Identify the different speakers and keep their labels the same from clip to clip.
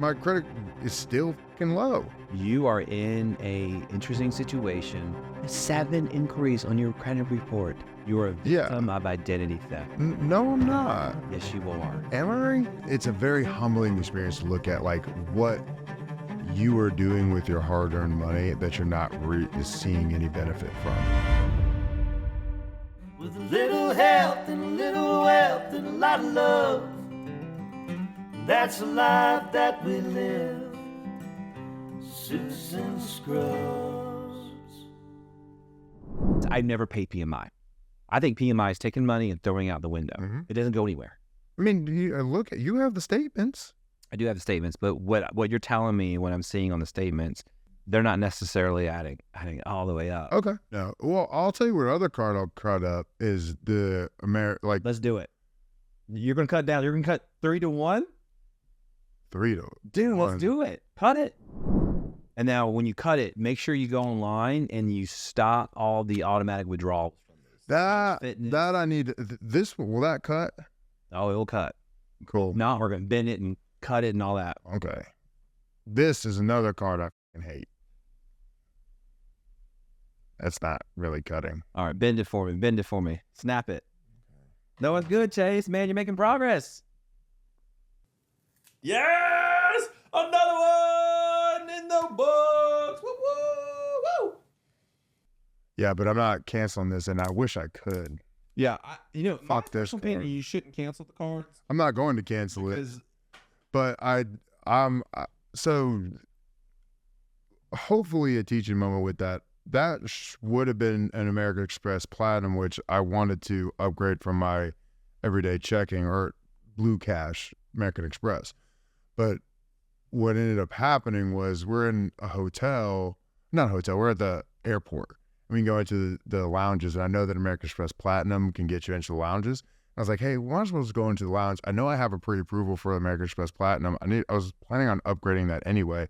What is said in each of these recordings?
Speaker 1: my credit is still fucking low.
Speaker 2: You are in a interesting situation. 7 inquiries on your credit report. You are a victim of identity theft.
Speaker 1: No, I'm not.
Speaker 2: Yes, you are.
Speaker 1: Am I? It's a very humbling experience to look at, like, what you are doing with your hard-earned money that you're not seeing any benefit from.
Speaker 3: With a little help and a little wealth and a lot of love, that's the life that we live, suits and scrubs.
Speaker 2: I've never paid PMI. I think PMI is taking money and throwing it out the window. It doesn't go anywhere.
Speaker 1: I mean, you have the statements.
Speaker 2: I do have the statements, but what you're telling me, what I'm seeing on the statements, they're not necessarily adding all the way up.
Speaker 1: Okay. No. Well, I'll tell you what other card I'll cut up is the
Speaker 2: Let's do it. You're gonna cut down. You're gonna cut 3 to 1.
Speaker 1: 3 to
Speaker 2: Dude,
Speaker 1: 1.
Speaker 2: let's do it. Cut it. And now, when you cut it, make sure you go online and you stop all the automatic withdrawals.
Speaker 1: That I need. This will that cut?
Speaker 2: Oh, it'll cut.
Speaker 1: Cool.
Speaker 2: No, we're gonna bend it and cut it and all that.
Speaker 1: Okay. This is another card I fucking hate. That's not really cutting.
Speaker 2: All right, bend it for me. Bend it for me. Snap it. No, it's good, Chase. Man, you're making progress. Yes! Another one in the books. Woo, woo, woo.
Speaker 1: Yeah, but I'm not canceling this, and I wish I could.
Speaker 4: Yeah,
Speaker 1: Fuck this
Speaker 4: personal opinion,
Speaker 1: card.
Speaker 4: you shouldn't cancel the cards.
Speaker 1: I'm not going to cancel it,
Speaker 4: Because
Speaker 1: but so hopefully a teaching moment with that. That would have been an American Express Platinum, which I wanted to upgrade from my everyday checking or Blue Cash American Express. But what ended up happening was we're in a hotel, not a hotel, we're at the airport. We can go into the lounges, and I know that American Express Platinum can get you into the lounges. I was like, hey, why don't we just go into the lounge? I know I have a pre-approval for American Express Platinum. I was planning on upgrading that anyway.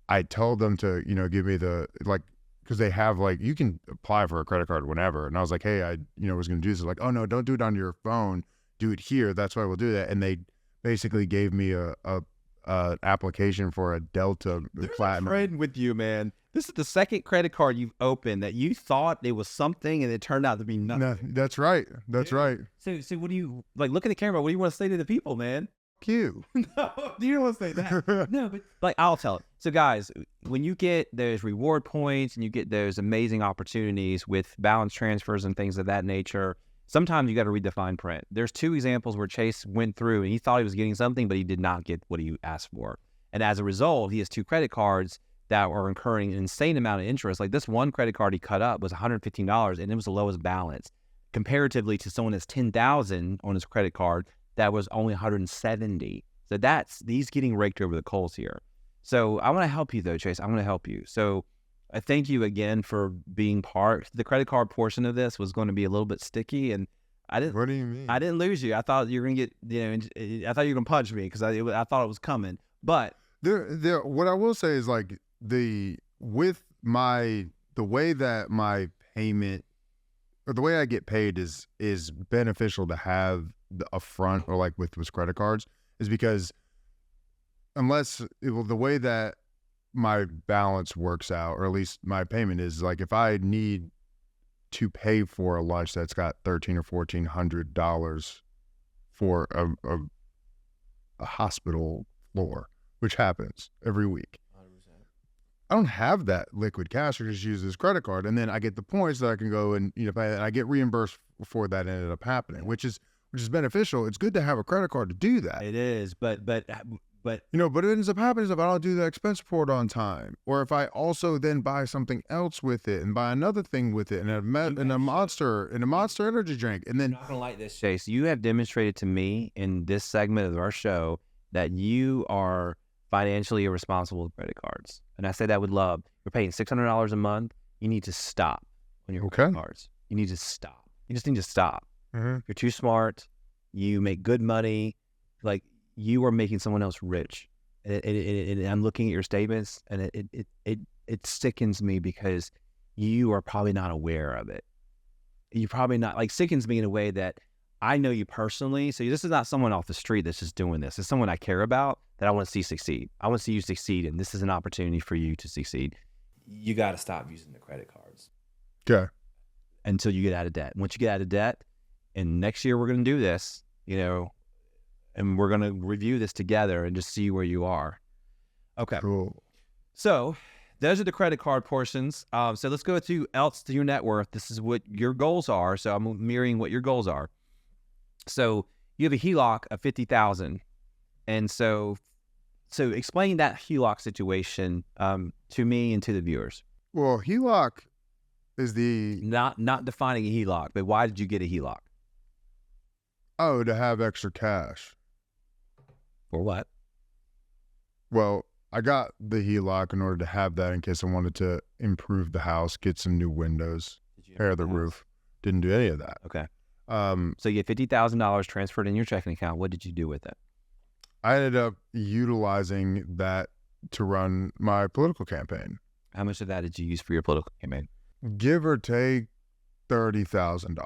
Speaker 1: I told them to, give me because they have you can apply for a credit card whenever. And I was like, hey, I was going to do this. They're like, oh no, don't do it on your phone. Do it here. That's why we'll do that. And they basically gave me a application for a Delta Platinum.
Speaker 4: I'm trading with you, man. This is the second credit card you've opened that you thought it was something and it turned out to be nothing.
Speaker 1: No, that's right. That's right.
Speaker 2: So what do you look at the camera? What do you want to say to the people, man?
Speaker 1: Q.
Speaker 4: No, you don't want to say that.
Speaker 2: No, but I'll tell it. So guys, when you get those reward points and you get those amazing opportunities with balance transfers and things of that nature, sometimes you got to read the fine print. There's 2 examples where Chase went through and he thought he was getting something, but he did not get what he asked for. And as a result, he has 2 credit cards that are incurring an insane amount of interest. Like this one credit card he cut up was $115, and it was the lowest balance. Comparatively to someone that's $10,000 on his credit card, that was only $170. So he's getting raked over the coals here. So I want to help you though, Chase. I want to help you. So I thank you again for being part. The credit card portion of this was going to be a little bit sticky, and I didn't.
Speaker 1: What do you mean?
Speaker 2: I didn't lose you. I thought you were going to get, I thought you were going to punch me because I thought it was coming. But
Speaker 1: what I will say is the way that my payment or the way I get paid is beneficial to have a front or with credit cards is because the way that my balance works out, or at least my payment is if I need to pay for a lunch that's got $1,300 or $1,400 for a hospital floor, which happens every week. I don't have that liquid cash. I just use this credit card, and then I get the points that I can go and pay, and I get reimbursed for that. Ended up happening, which is beneficial. It's good to have a credit card to do that.
Speaker 2: it is. But
Speaker 1: But it ends up happening if I don't do the expense report on time, or if I also then buy something else with it and buy another thing with it, and a Monster energy drink, and then
Speaker 2: I'm not gonna like this, Chase. You have demonstrated to me in this segment of our show that you are financially irresponsible with credit cards, and I say that with love. You're paying $600 a month. You need to stop on your credit cards. You need to stop. You just need to stop. You're too smart. You make good money. You are making someone else rich. And I'm looking at your statements, and it sickens me because you are probably not aware of it. You're probably not, sickens me in a way that I know you personally, so this is not someone off the street that's just doing this. It's someone I care about that I want to see succeed. I want to see you succeed, and this is an opportunity for you to succeed. You got to stop using the credit cards.
Speaker 1: Okay.
Speaker 2: Until you get out of debt. Once you get out of debt, and next year we're going to do this, and we're going to review this together and just see where you are. Okay.
Speaker 1: Cool.
Speaker 2: So those are the credit card portions. So let's go to else to your net worth. This is what your goals are. So I'm mirroring what your goals are. So you have a HELOC of $50,000. And so explain that HELOC situation to me and to the viewers.
Speaker 1: Well, HELOC is
Speaker 2: not defining a HELOC, but why did you get a HELOC?
Speaker 1: Oh, to have extra cash.
Speaker 2: For what?
Speaker 1: Well, I got the HELOC in order to have that in case I wanted to improve the house, get some new windows, repair the roof. Didn't do any of that.
Speaker 2: Okay. So you had $50,000 transferred in your checking account. What did you do with it?
Speaker 1: I ended up utilizing that to run my political campaign.
Speaker 2: How much of that did you use for your political campaign?
Speaker 1: Give or take $30,000.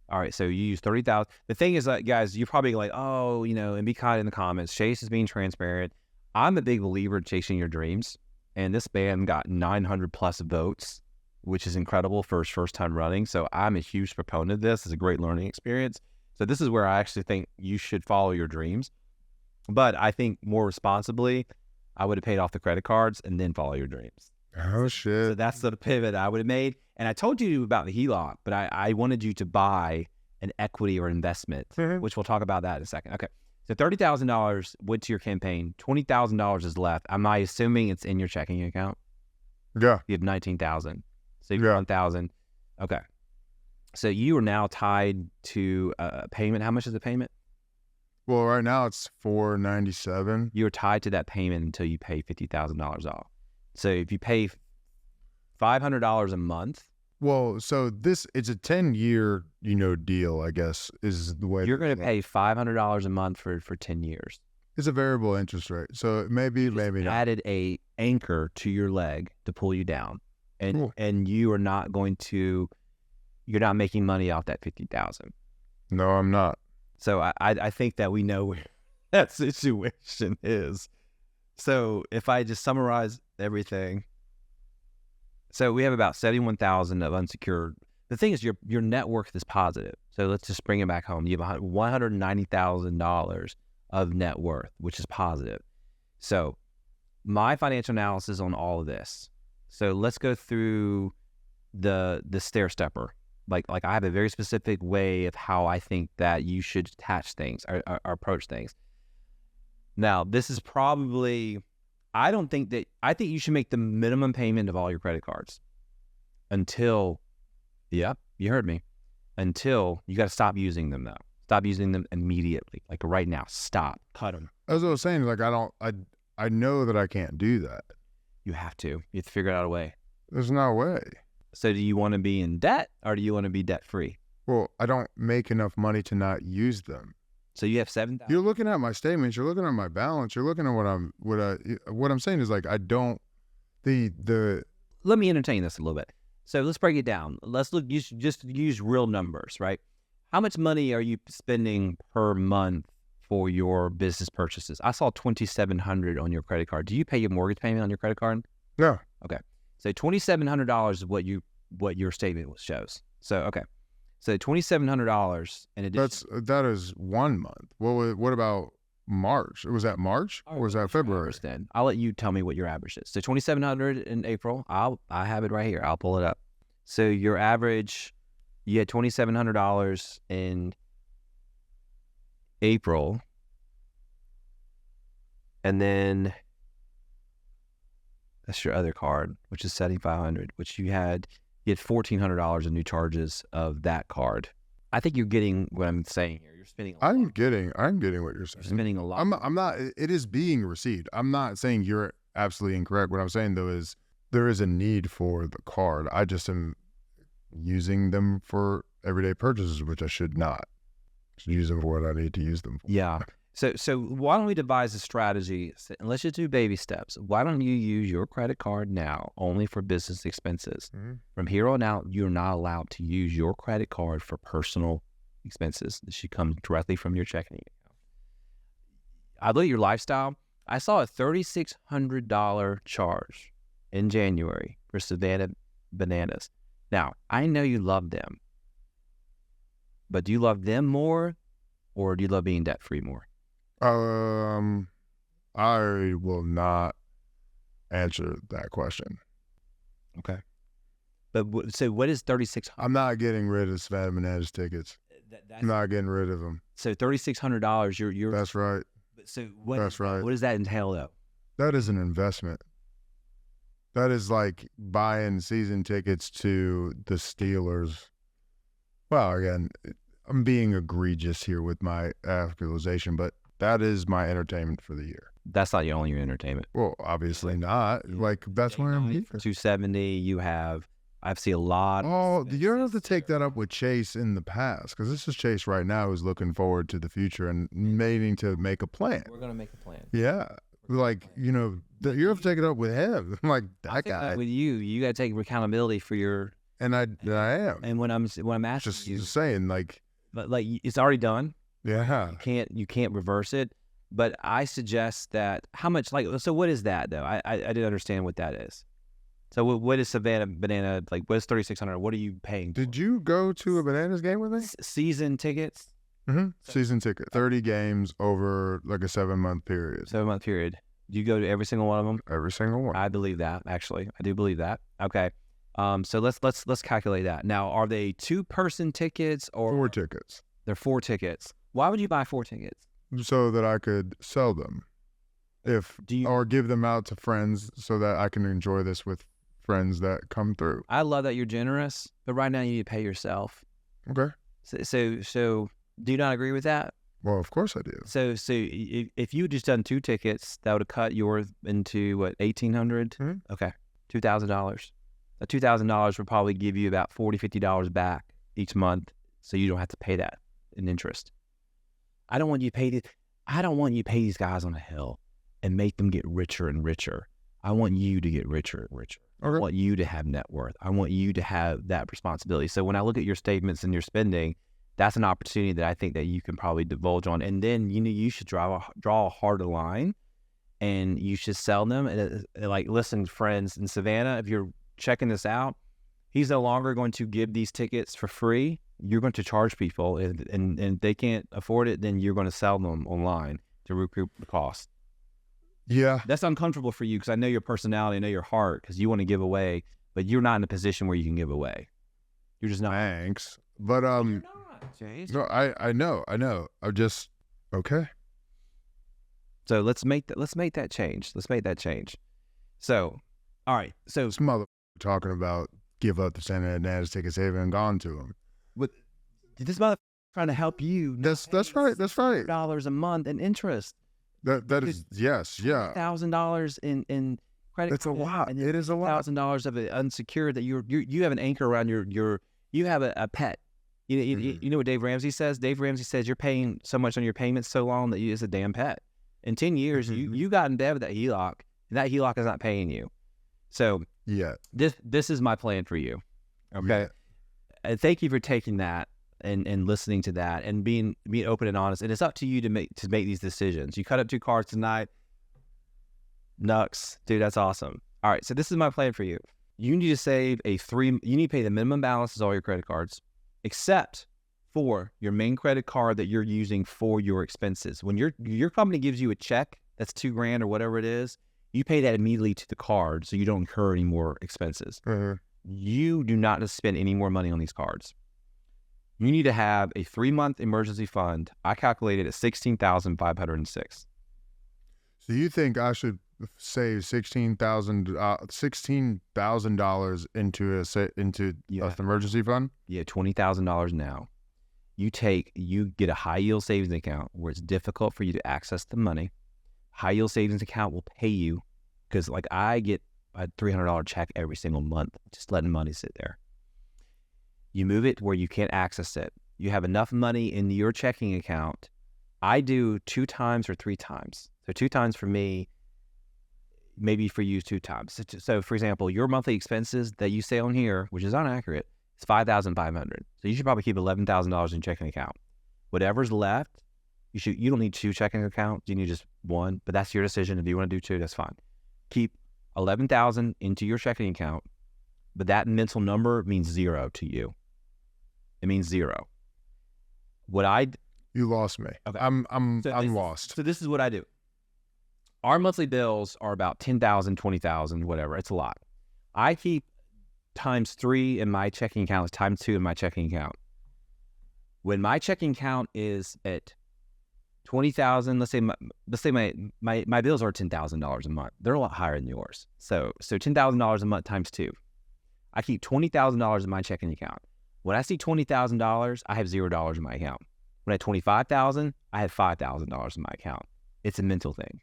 Speaker 2: All right, so you use $30,000. The thing is, guys, you're probably like, oh, and be kind in the comments. Chase is being transparent. I'm a big believer in chasing your dreams, and this man got 900 plus votes, which is incredible for his first time running. So I'm a huge proponent of this. It's a great learning experience. So this is where I actually think you should follow your dreams. But I think more responsibly, I would have paid off the credit cards and then follow your dreams.
Speaker 1: Oh, shit.
Speaker 2: So that's the pivot I would have made. And I told you about the HELOC, but I wanted you to buy an equity or investment, which we'll talk about that in a second. Okay. So $30,000 went to your campaign. $20,000 is left. Am I assuming it's in your checking account?
Speaker 1: Yeah.
Speaker 2: You have $19,000. So you have $1,000. Okay. So you are now tied to a payment. How much is the payment?
Speaker 1: Well, right now it's $497.
Speaker 2: You're tied to that payment until you pay $50,000 off. So if you pay $500 a month.
Speaker 1: Well, so it's a 10-year, deal, I guess, is the way.
Speaker 2: You're going to pay $500 a month for 10 years.
Speaker 1: It's a variable interest rate. So maybe not.
Speaker 2: Added a anchor to your leg to pull you down. And you are not you're not making money off that $50,000.
Speaker 1: No, I'm not.
Speaker 2: So I think that we know where that situation is. So if I just summarize everything, so we have about 71,000 of unsecured. The thing is, your net worth is positive. So let's just bring it back home. You have $190,000 of net worth, which is positive. So my financial analysis on all of this. So let's go through the stair stepper. Like I have a very specific way of how I think that you should attach things or approach things. Now, this is probably, I think you should make the minimum payment of all your credit cards until, you heard me, until you got to stop using them though. Stop using them immediately. Like right now, stop, cut them.
Speaker 1: As I was saying, I know that I can't do that.
Speaker 2: You have to figure out a way.
Speaker 1: There's no way.
Speaker 2: So do you want to be in debt or do you want to be debt free?
Speaker 1: Well, I don't make enough money to not use them.
Speaker 2: So you have $7,000.
Speaker 1: You're looking at my statements. You're looking at my balance. You're looking at what I'm saying is I don't.
Speaker 2: Let me entertain this a little bit. So let's break it down. Let's use real numbers, right? How much money are you spending per month for your business purchases? I saw $2,700 on your credit card. Do you pay your mortgage payment on your credit card?
Speaker 1: No.
Speaker 2: Okay. So $2,700 is what your statement shows. So okay. So $2,700 in addition.
Speaker 1: That is 1 month. What about March? Was that March or was that February?
Speaker 2: Then I'll let you tell me what your average is. So $2,700 in April. I have it right here. I'll pull it up. So your average, you had $2,700 in April, and then that's your other card, which is $7,500, which you had $1,400 in new charges of that card. I think you're getting what I'm saying here. You're spending a lot.
Speaker 1: I'm getting what you're saying.
Speaker 2: You're spending a lot.
Speaker 1: I'm not, it is being received. I'm not saying you're absolutely incorrect. What I'm saying though is there is a need for the card. I just am using them for everyday purchases, which I should not. I should use them for what I need to use them for.
Speaker 2: Yeah. So why don't we devise a strategy, and let's just do baby steps. Why don't you use your credit card now only for business expenses? Mm-hmm. From here on out, you're not allowed to use your credit card for personal expenses. This should come directly from your checking account. I look at your lifestyle. I saw a $3,600 charge in January for Savannah bananas. Now, I know you love them, but do you love them more, or do you love being debt-free more?
Speaker 1: I will not answer that question.
Speaker 2: Okay. But so what is 3,600?
Speaker 1: I'm not getting rid of Savannah Bananas tickets. I'm not getting rid of them.
Speaker 2: So $3,600. You're.
Speaker 1: That's right.
Speaker 2: So
Speaker 1: That's right.
Speaker 2: What does that entail, though?
Speaker 1: That is an investment. That is like buying season tickets to the Steelers. Well, again, I'm being egregious here with my actualization, but that is my entertainment for the year.
Speaker 2: That's not only your entertainment.
Speaker 1: Well, obviously not. Like, that's why I'm here.
Speaker 2: 270. You have. I've seen a lot.
Speaker 1: Oh, you don't have to take that up with Chase in the past, because this is Chase right now who's looking forward to the future and needing to make a plan.
Speaker 2: We're gonna make a plan.
Speaker 1: Yeah. Like, you know, you have to take it up with him. Like, that guy.
Speaker 2: With you got to take accountability for your.
Speaker 1: And I am.
Speaker 2: And when I'm asking
Speaker 1: Just
Speaker 2: you,
Speaker 1: saying, like,
Speaker 2: but like it's already done.
Speaker 1: yeah.
Speaker 2: You can't reverse it. But I suggest that how much so what is that though? I didn't understand what that is. So what is Savannah Banana like? What is 3,600? What are you paying?
Speaker 1: Did you go to a Bananas game with me?
Speaker 2: Season tickets?
Speaker 1: Mm-hmm. Season ticket. 30 games over like a 7-month period.
Speaker 2: 7-month period. Do you go to every single one of them?
Speaker 1: Every single one.
Speaker 2: I believe that. Actually, I do believe that. Okay. So let's calculate that. Now, are they 2-person tickets or
Speaker 1: 4 tickets.
Speaker 2: They're 4 tickets. Why would you buy 4 tickets?
Speaker 1: So that I could sell them, or give them out to friends so that I can enjoy this with friends that come through.
Speaker 2: I love that you're generous, but right now you need to pay yourself.
Speaker 1: Okay.
Speaker 2: So do you not agree with that?
Speaker 1: Well, of course I do.
Speaker 2: So if you had just done 2 tickets, that would have cut yours into what, $1,800?
Speaker 1: Mm-hmm.
Speaker 2: Okay, $2,000. That $2,000 would probably give you about $40-$50 back each month, so you don't have to pay that in interest. I don't want you to pay these guys on a hill and make them get richer and richer. I want you to get richer and richer.
Speaker 1: Okay.
Speaker 2: I want you to have net worth. I want you to have that responsibility. So when I look at your statements and your spending, that's an opportunity that I think that you can probably divulge on. And then, you should draw a harder line, and you should sell them. And like, listen, friends in Savannah, if you're checking this out, he's no longer going to give these tickets for free. You're going to charge people, and if they can't afford it, then you're going to sell them online to recoup the cost.
Speaker 1: Yeah.
Speaker 2: That's uncomfortable for you because I know your personality, I know your heart, because you want to give away, but you're not in a position where you can give away. You're just not.
Speaker 1: Thanks. But
Speaker 2: You're not, Chase.
Speaker 1: no, I know. I'm just okay.
Speaker 2: So let's make that change. So, all right. So
Speaker 1: This mother talking about give up the Santa Bananas tickets, they haven't gone to them.
Speaker 2: this mother trying to help you.
Speaker 1: That's right. That's right.
Speaker 2: $100 a month in interest.
Speaker 1: That is yes, yeah.
Speaker 2: $1,000 in credit.
Speaker 1: That's a lot. It is a lot.
Speaker 2: $1,000 of it unsecured that you have an anchor around you have a pet. You know what Dave Ramsey says? Dave Ramsey says you're paying so much on your payments so long that it's a damn pet. In 10 years, you got in debt with that HELOC, and that HELOC is not paying you. So
Speaker 1: Yeah.
Speaker 2: this is my plan for you. Okay. And thank you for taking that and listening to that and being open and honest. And it's up to you to make these decisions. You cut up 2 cards tonight. Nux, dude, that's awesome. All right, so this is my plan for you. You need to save you need to pay the minimum balances of all your credit cards, except for your main credit card that you're using for your expenses. When your company gives you a check that's $2,000 or whatever it is, you pay that immediately to the card so you don't incur any more expenses.
Speaker 1: Uh-huh.
Speaker 2: You do not spend any more money on these cards. You need to have a 3-month emergency fund. I calculated at $16,506.
Speaker 1: So you think I should save $16,000 into an emergency fund?
Speaker 2: Yeah, $20,000 now. You get a high yield savings account where it's difficult for you to access the money. High yield savings account will pay you, because like I get a $300 check every single month, just letting money sit there. You move it where you can't access it. You have enough money in your checking account. I do 2 times or 3 times. So 2 times for me, maybe for you 2 times. So for example, your monthly expenses that you say on here, which is inaccurate, It's $5,500. So you should probably keep $11,000 in your checking account. Whatever's left, you don't need 2 checking accounts. You need just 1, but that's your decision. If you want to do 2, that's fine. Keep $11,000 into your checking account, but that mental number means 0 to you. It means 0.
Speaker 1: You lost me.
Speaker 2: Okay.
Speaker 1: I'm lost.
Speaker 2: So this is what I do. Our monthly bills are about $10,000, $20,000, whatever. It's a lot. I keep times 3 in my checking account, is times 2 in my checking account. When my checking account is at $20,000, let's say my bills are $10,000 a month. They're a lot higher than yours. So $10,000 a month times 2. I keep $20,000 in my checking account. When I see $20,000, I have $0 in my account. When I have $25,000, I have $5,000 in my account. It's a mental thing.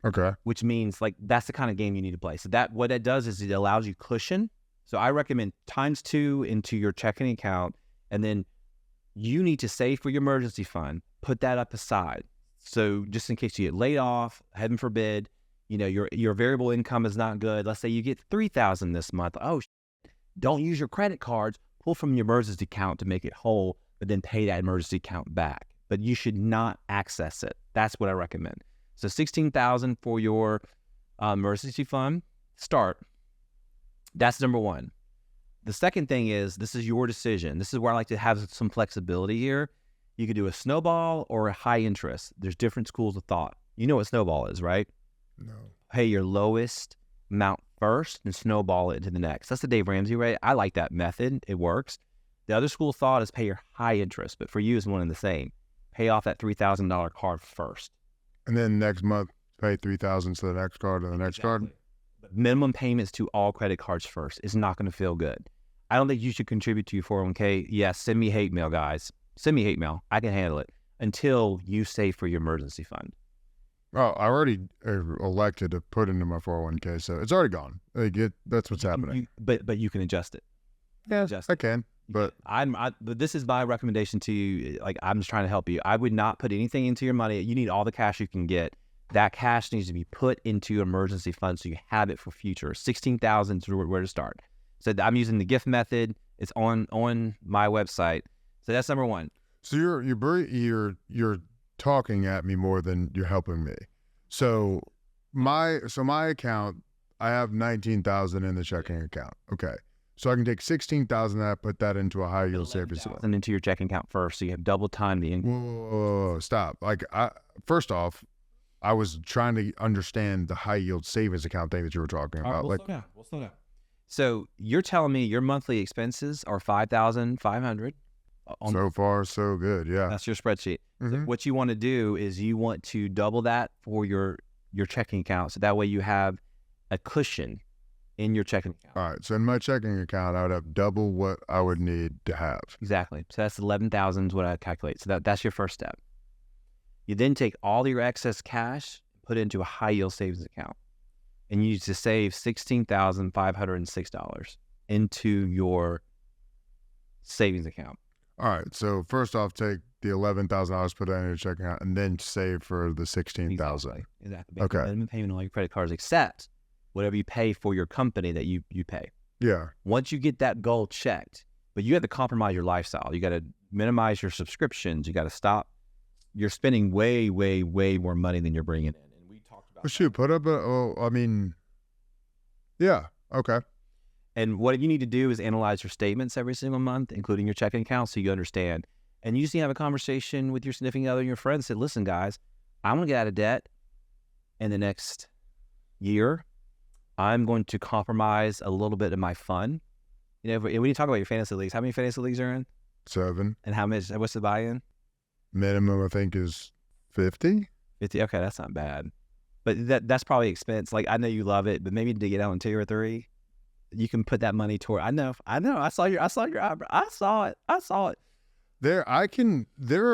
Speaker 1: Okay.
Speaker 2: Which means like that's the kind of game you need to play. So that what it does is it allows you cushion. So I recommend times 2 into your checking account, and then you need to save for your emergency fund. Put that up aside. So just in case you get laid off, heaven forbid, your variable income is not good. Let's say you get $3,000 this month. Oh, don't use your credit cards. Pull from your emergency account to make it whole, but then pay that emergency account back. But you should not access it. That's what I recommend. So $16,000 for your emergency fund. Start. That's number 1. The second thing is, this is your decision. This is where I like to have some flexibility here. You could do a snowball or a high interest. There's different schools of thought. You know what snowball is, right?
Speaker 1: No.
Speaker 2: Pay your lowest amount first and snowball it into the next. That's the Dave Ramsey way. I like that method. It works. The other school of thought is pay your high interest, but for you, it's one and the same. Pay off that $3,000 card first.
Speaker 1: And then next month, pay $3,000 to the next card and the next card.
Speaker 2: But minimum payments to all credit cards first. It's not going to feel good. I don't think you should contribute to your 401k. Yes, send me hate mail, guys. Send me hate mail. I can handle it until you save for your emergency fund.
Speaker 1: Oh, I already elected to put into my 401k, so it's already gone. That's what's happening.
Speaker 2: But you can adjust it.
Speaker 1: Yeah, I can. But
Speaker 2: but this is my recommendation to you. Like, I'm just trying to help you. I would not put anything into your money. You need all the cash you can get. That cash needs to be put into your emergency fund so you have it for future. $16,000 is where to start. So I'm using the gift method. It's on my website. So that's number 1.
Speaker 1: So you're talking at me more than you're helping me. So my account, I have $19,000 in the checking account. Okay. So I can take $16,000 put that into a high yield savings account.
Speaker 2: And into your checking account first, so you have double time the income.
Speaker 1: Whoa, stop! Like, first off, I was trying to understand the high yield savings account thing that you were talking about.
Speaker 2: We'll slow down. So you're telling me your monthly expenses are $5,500.
Speaker 1: So far, so good. Yeah,
Speaker 2: that's your spreadsheet.
Speaker 1: Mm-hmm.
Speaker 2: So what you want to do is you want to double that for your checking account, so that way you have a cushion in your checking account.
Speaker 1: All right. So in my checking account, I would have double what I would need to have.
Speaker 2: Exactly. So that's 11,000 is what I calculate. So that's your first step. You then take all your excess cash, put it into a high yield savings account, and you need to save $16,506 into your savings account.
Speaker 1: All right. So first off, take the $11,000, put that in your checking account, and then save for the $16,000.
Speaker 2: Exactly.
Speaker 1: Okay.
Speaker 2: Minimum payment on all your credit cards, except whatever you pay for your company that you pay.
Speaker 1: Yeah.
Speaker 2: Once you get that goal checked, but you have to compromise your lifestyle. You got to minimize your subscriptions. You got to stop. You're spending way, way, way more money than you're bringing in. And we talked about.
Speaker 1: Well, shoot, put up yeah. Okay.
Speaker 2: And what you need to do is analyze your statements every single month, including your checking account, so you understand. And you just need to have a conversation with your significant other and your friends. Say, listen, guys, I'm going to get out of debt in the next year. I'm going to compromise a little bit of my fun. When you talk about your fantasy leagues, how many fantasy leagues are in?
Speaker 1: 7.
Speaker 2: And what's the buy-in?
Speaker 1: Minimum, I think, is 50.
Speaker 2: 50. Okay, that's not bad. But that's probably expense. Like, I know you love it, but maybe to get out in 2 or 3, you can put that money toward. I know. I saw your eyebrow. I saw it.
Speaker 1: There are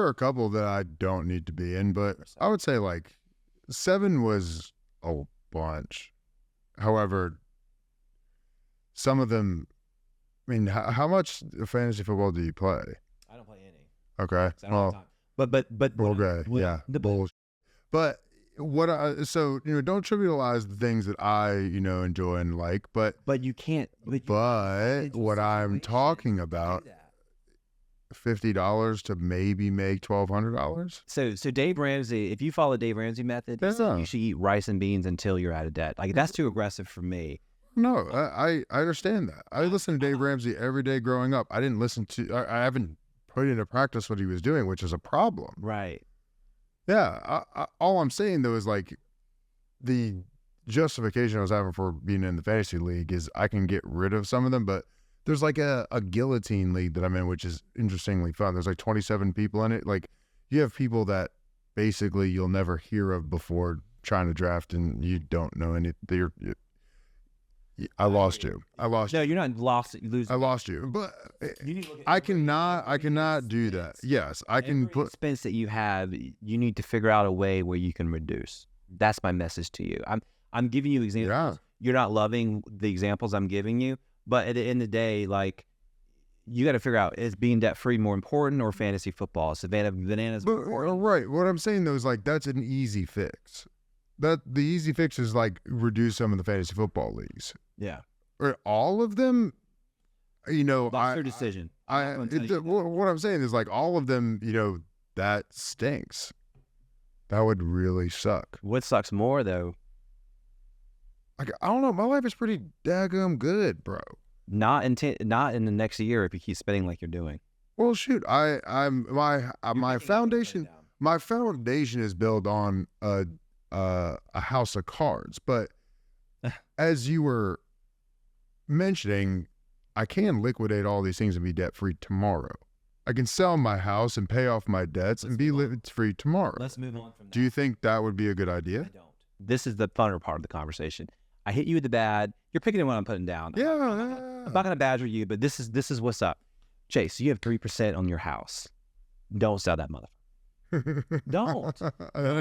Speaker 1: a couple that I don't need to be in, but I would say like 7 was a bunch. However, some of them, I mean, how much fantasy football do you play?
Speaker 2: I don't play any.
Speaker 1: Okay.
Speaker 2: I don't have time. But
Speaker 1: okay. Yeah. Bullshit. But So don't trivialize the things that I enjoy and like, but
Speaker 2: you can't.
Speaker 1: what I'm talking about, $50 to maybe make $1,200.
Speaker 2: So Dave Ramsey, if you follow Dave Ramsey method, he said you should eat rice and beans until you're out of debt. Like that's too aggressive for me.
Speaker 1: No, I understand that. I listened to Dave Ramsey every day growing up. I didn't listen to. I haven't put into practice what he was doing, which is a problem.
Speaker 2: Right.
Speaker 1: Yeah. All I'm saying though is like the justification I was having for being in the fantasy league is I can get rid of some of them, but there's like a guillotine league that I'm in, which is interestingly fun. There's like 27 people in it. Like you have people that basically you'll never hear of before trying to draft, and you don't know any. I lost you.
Speaker 2: No, you're not lost. You lose.
Speaker 1: I lost you, but I cannot do that. Yes, I can put
Speaker 2: expense that you have. You need to figure out a way where you can reduce. That's my message to you. I'm giving you examples.
Speaker 1: Yeah.
Speaker 2: You're not loving the examples I'm giving you, but at the end of the day, like you got to figure out, is being debt free more important or fantasy football? Bananas.
Speaker 1: Right. What I'm saying though is like that's an easy fix. That the easy fix is like reduce some of the fantasy football leagues.
Speaker 2: Yeah.
Speaker 1: Or all of them,
Speaker 2: That's your decision.
Speaker 1: What I'm saying is like all of them, that stinks. That would really suck.
Speaker 2: What sucks more though?
Speaker 1: Like, I don't know. My life is pretty daggum good, bro.
Speaker 2: Not in the next year if you keep spending like you're doing.
Speaker 1: Well, shoot, my foundation is built on a house of cards, but as you were mentioning, I can liquidate all these things and be debt free tomorrow. I can sell my house and pay off my debts and be free tomorrow.
Speaker 2: Let's move on from that.
Speaker 1: Do you think that would be a good idea?
Speaker 2: I don't. This is the funner part of the conversation. I hit you with the bad. You're picking what I'm putting down.
Speaker 1: Yeah.
Speaker 2: I'm not gonna badger you, but this is what's up. Chase, you have 3% on your house. Don't sell that motherfucker. Don't.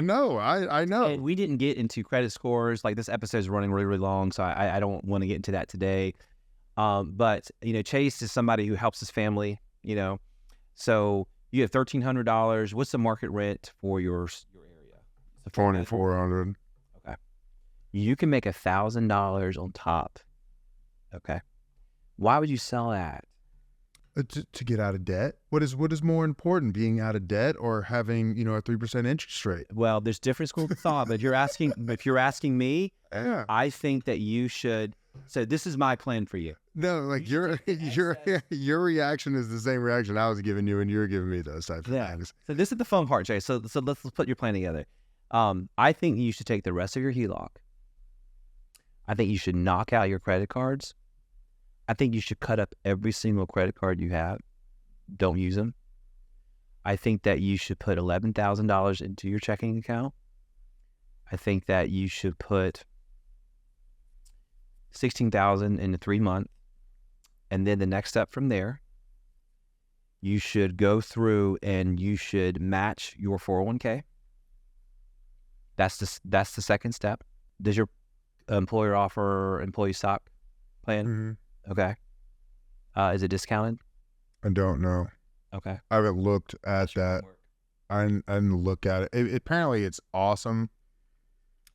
Speaker 1: No, I know.
Speaker 2: And we didn't get into credit scores. Like this episode is running really, really long, so I don't want to get into that today. But Chase is somebody who helps his family. So you have $1,300. What's the market rent for your area?
Speaker 1: $4,400.
Speaker 2: Okay. You can make $1,000 on top. Okay. Why would you sell that?
Speaker 1: To get out of debt. What is more important, being out of debt or having a 3% interest rate?
Speaker 2: Well, there's different schools of thought, but if you're asking me,
Speaker 1: yeah.
Speaker 2: I think that you should. So this is my plan for you.
Speaker 1: No, like your reaction is the same reaction I was giving you, and you're giving me those types of things.
Speaker 2: So this is the fun part, Jay. So let's put your plan together. I think you should take the rest of your HELOC. I think you should knock out your credit cards. I think you should cut up every single credit card you have. Don't use them. I think that you should put $11,000 into your checking account. I think that you should put $16,000 in the 3 month. And then the next step from there, you should go through and you should match your 401k. That's the second step. Does your employer offer employee stock plan?
Speaker 1: Mm-hmm.
Speaker 2: Okay. Is it discounted?
Speaker 1: I don't know.
Speaker 2: Okay.
Speaker 1: I haven't looked at that. I didn't look at it. Apparently, it's awesome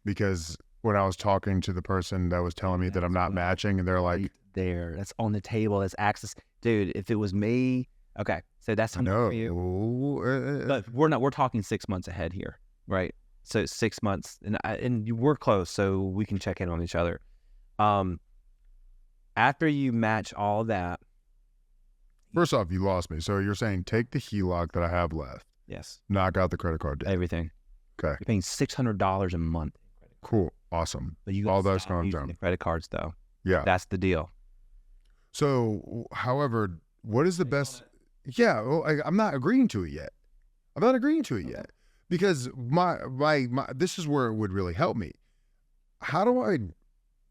Speaker 1: because when I was talking to the person that was telling me that I'm not matching, and they're like,
Speaker 2: that's on the table. That's access. Dude, if it was me, okay. So that's something for you. But we're talking 6 months ahead here, right? So 6 months, and we're close, so we can check in on each other. After you match all that.
Speaker 1: First off, you lost me. So you're saying take the HELOC that I have left.
Speaker 2: Yes.
Speaker 1: Knock out the credit card debt.
Speaker 2: Everything.
Speaker 1: Okay.
Speaker 2: You're paying $600 a month.
Speaker 1: Cool. Awesome.
Speaker 2: But you
Speaker 1: all those
Speaker 2: using
Speaker 1: down.
Speaker 2: The credit cards though.
Speaker 1: Yeah.
Speaker 2: That's the deal.
Speaker 1: So, however, what is the best? Yeah. Well, I'm not agreeing to it yet. Because my this is where it would really help me. How do I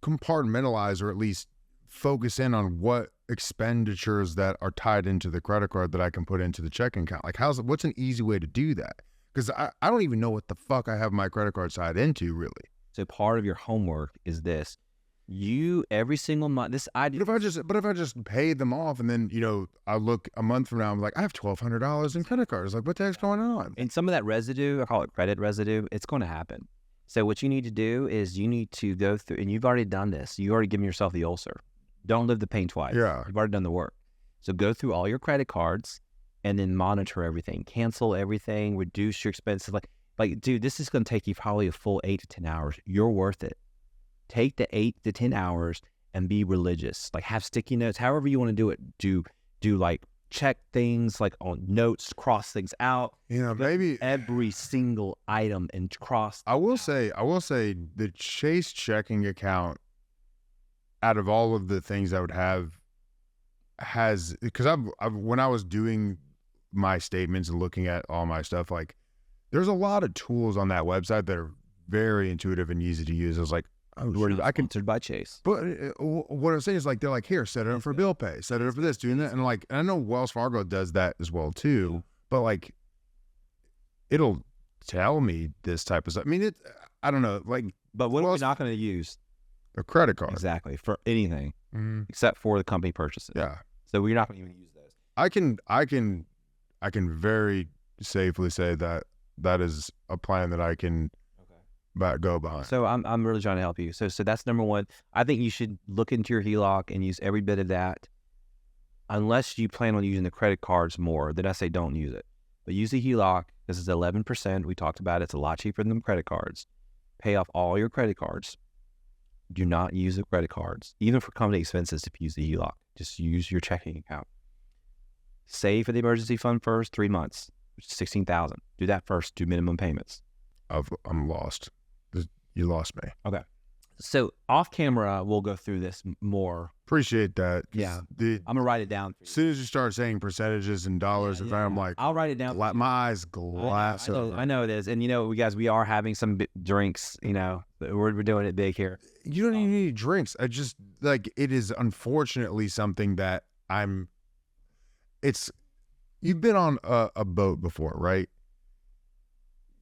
Speaker 1: compartmentalize or at least focus in on what expenditures that are tied into the credit card that I can put into the checking account? Like what's an easy way to do that? Because I don't even know what the fuck I have my credit card tied into really.
Speaker 2: So part of your homework is this. You every single month, this idea.
Speaker 1: But if I just pay them off and then, I look a month from now, I'm like, I have $1,200 in credit cards. Like, what the heck's going on?
Speaker 2: And some of that residue, I call it credit residue, it's going to happen. So what you need to do is you need to go through, and you've already done this. You already given yourself the ulcer. Don't live the pain twice.
Speaker 1: Yeah.
Speaker 2: You've already done the work. So go through all your credit cards and then monitor everything. Cancel everything. Reduce your expenses. Like, dude, this is going to take you probably a full 8 to 10 hours. You're worth it. Take the 8 to 10 hours and be religious. Like, have sticky notes. However you want to do it. Do like check things like on notes, cross things out.
Speaker 1: You know, maybe
Speaker 2: every single item and cross.
Speaker 1: I will say the Chase checking account, out of all of the things I would have, has, because I've when I was doing my statements and looking at all my stuff, like there's a lot of tools on that website that are very intuitive and easy to use. I was like, I can.
Speaker 2: Sponsored by Chase.
Speaker 1: But what I'm saying is, like, they're like, here, set it up for bill pay, set it up for this, doing that, and like, and I know Wells Fargo does that as well too. But like, it'll tell me this type of stuff. I mean, I don't know, like.
Speaker 2: But what are we not going to use?
Speaker 1: A credit card.
Speaker 2: Exactly, for anything
Speaker 1: Mm-hmm.
Speaker 2: except for the company purchases.
Speaker 1: Yeah.
Speaker 2: So we're not going to even use those.
Speaker 1: I can very safely say that is a plan that I can go behind.
Speaker 2: So I'm really trying to help you. So that's number one. I think you should look into your HELOC and use every bit of that. Unless you plan on using the credit cards more, then I say don't use it. But use the HELOC. This is 11%. We talked about it. It's a lot cheaper than credit cards. Pay off all your credit cards. Do not use the credit cards, even for company expenses. If you use the HELOC, just use your checking account. Save for the emergency fund first, 3 months, which is $16,000. Do that first. Do minimum payments.
Speaker 1: I'm lost. You lost me.
Speaker 2: Okay. So off camera, we'll go through this more.
Speaker 1: Appreciate that.
Speaker 2: Yeah. I'm gonna write it down.
Speaker 1: As soon as you start saying percentages and dollars, I'm like,
Speaker 2: I'll write it down.
Speaker 1: my eyes glass over.
Speaker 2: I know it is, and we are having some drinks. We're doing it big here.
Speaker 1: You don't even need drinks. I just, like, it is unfortunately something that you've been on a boat before, right?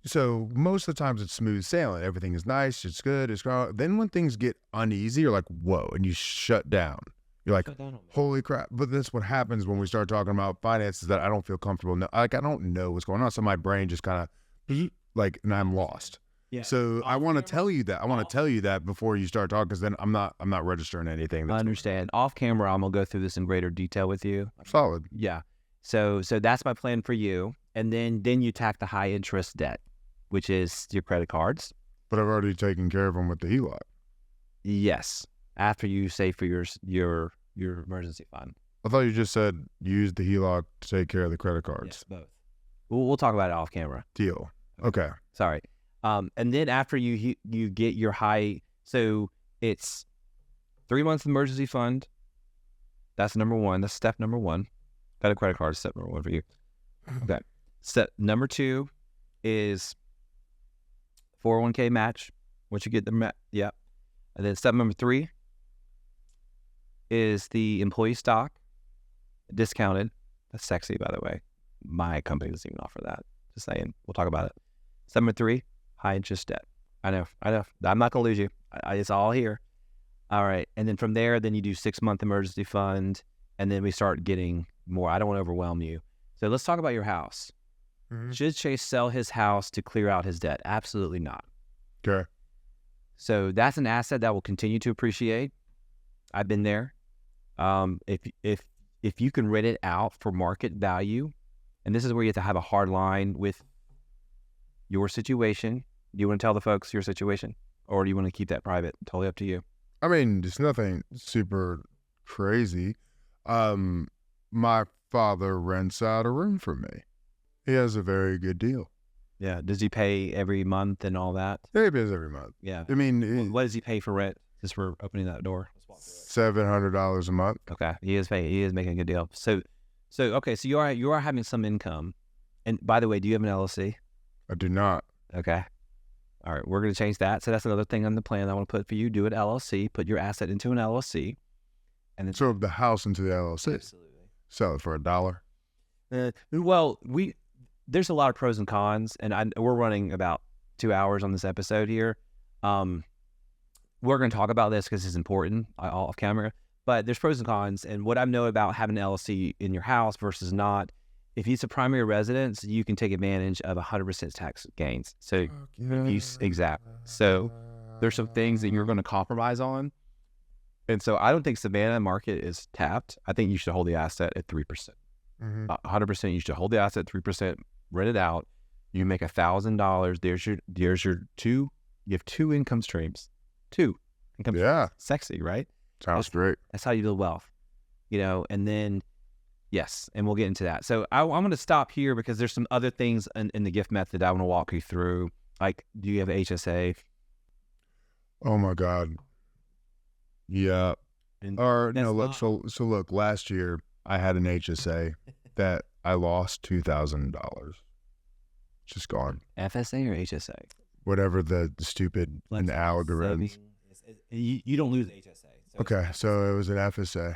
Speaker 1: So most of the times it's smooth sailing. Everything is nice. It's good. It's good. Then when things get uneasy, you're like, whoa, and you shut down. You're like, holy crap. But that's what happens when we start talking about finances, that I don't feel comfortable. Like, I don't know what's going on. So my brain just kind of like, and I'm lost. Yeah. So I want to tell you that. I want to tell you that before you start talking, because then I'm not registering anything.
Speaker 2: I understand. Off camera, I'm going to go through this in greater detail with you.
Speaker 1: Solid.
Speaker 2: Yeah. So that's my plan for you. And then you tack the high interest debt, which is your credit cards.
Speaker 1: But I've already taken care of them with the HELOC.
Speaker 2: Yes. After you save for your emergency fund.
Speaker 1: I thought you just said use the HELOC to take care of the credit cards.
Speaker 2: Yes, both. We'll talk about it off camera.
Speaker 1: Deal. Okay.
Speaker 2: Sorry. And then after you get your high, so it's 3 months emergency fund. That's number one. That's step number one. Got a credit card, step number one for you. Okay. Step number two is 401k match. Once you get the yeah. And then step number three is the employee stock, discounted. That's sexy, by the way. My company doesn't even offer that. Just saying. We'll talk about it. Step number three, high interest debt. I know. I'm not going to lose you. It's all here. All right. And then from there, then you do 6 month emergency fund. And then we start getting more. I don't want to overwhelm you. So let's talk about your house. Mm-hmm. Should Chase sell his house to clear out his debt? Absolutely not.
Speaker 1: Okay.
Speaker 2: So that's an asset that will continue to appreciate. I've been there. If you can rent it out for market value, and this is where you have to have a hard line with your situation. Do you want to tell the folks your situation, or do you want to keep that private? Totally up to you.
Speaker 1: I mean, it's nothing super crazy. My father rents out a room for me. He has a very good deal.
Speaker 2: Yeah. Does he pay every month and all that?
Speaker 1: Yeah, he pays every month.
Speaker 2: Yeah.
Speaker 1: I mean,
Speaker 2: what does he pay for rent? Just for opening that door.
Speaker 1: $700 a month.
Speaker 2: Okay. He is making a good deal. So okay. So you are having some income. And by the way, do you have an LLC?
Speaker 1: I do not.
Speaker 2: Okay. All right. We're going to change that. So that's another thing on the plan I want to put for you. Do an LLC. Put your asset into an LLC. And then
Speaker 1: so the house into the LLC.
Speaker 2: Absolutely.
Speaker 1: Sell it for $1.
Speaker 2: Well, there's a lot of pros and cons, and we're running about 2 hours on this episode here. We're going to talk about this because it's important off camera, but there's pros and cons. And what I know about having an LLC in your house versus not if it's a primary residence, you can take advantage of 100% tax gains. So exactly. So there's some things that you're going to compromise on. And so I don't think Savannah market is tapped. I think you should hold the asset at 3%. 100%. You should hold the asset at 3%, rent it out. You make $1,000. There's your two. You have two income streams. Two income streams. Sexy, right?
Speaker 1: Sounds great.
Speaker 2: That's how you build wealth, and then, yes, and we'll get into that. So I'm going to stop here because there's some other things in the gift method I want to walk you through. Like, do you have HSA?
Speaker 1: Oh my God. Yeah. So look, last year I had an HSA that I lost $2,000. Just gone.
Speaker 2: FSA or HSA?
Speaker 1: Whatever the stupid algorithms.
Speaker 2: You don't lose HSA. So
Speaker 1: okay, so it was an FSA.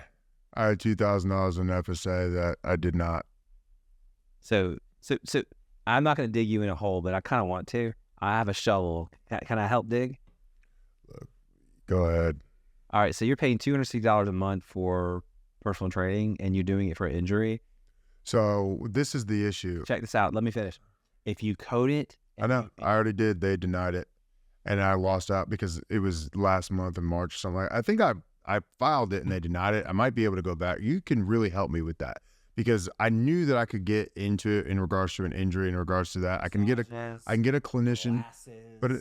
Speaker 1: I had $2,000 in FSA that I did not.
Speaker 2: So I'm not going to dig you in a hole, but I kind of want to. I have a shovel. Can I help dig?
Speaker 1: Look, go ahead.
Speaker 2: All right, so you're paying $260 a month for personal training, and you're doing it for injury.
Speaker 1: So this is the issue.
Speaker 2: Check this out. Let me finish. If you code it,
Speaker 1: I know. I already did. They denied it, and I lost out because it was last month in March or something. I think I filed it and they denied it. I might be able to go back. You can really help me with that because I knew that I could get into it in regards to an injury. In regards to that, I can get a clinician, but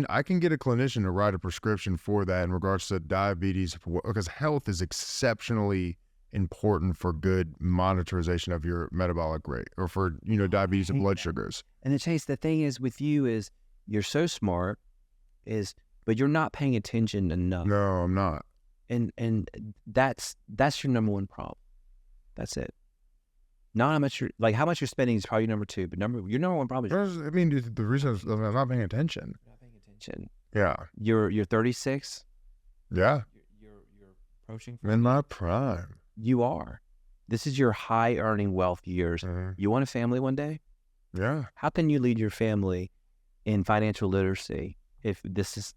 Speaker 1: I can get a clinician to write a prescription for that in regards to diabetes, because health is exceptionally important for good monitorization of your metabolic rate, or for diabetes and blood sugars.
Speaker 2: And the thing is with you is you're so smart, but you're not paying attention enough.
Speaker 1: No, I'm not.
Speaker 2: And that's your number one problem. That's it. Not how much how much you're spending is probably number two, but your number one problem is
Speaker 1: the reason is I'm not paying attention.
Speaker 2: You're not paying attention.
Speaker 1: Yeah.
Speaker 2: You're 36.
Speaker 1: Yeah.
Speaker 2: You're approaching.
Speaker 1: In my prime.
Speaker 2: You are. This is your high earning wealth years.
Speaker 1: Mm-hmm.
Speaker 2: You want a family one day?
Speaker 1: Yeah.
Speaker 2: How can you lead your family in financial literacy if this is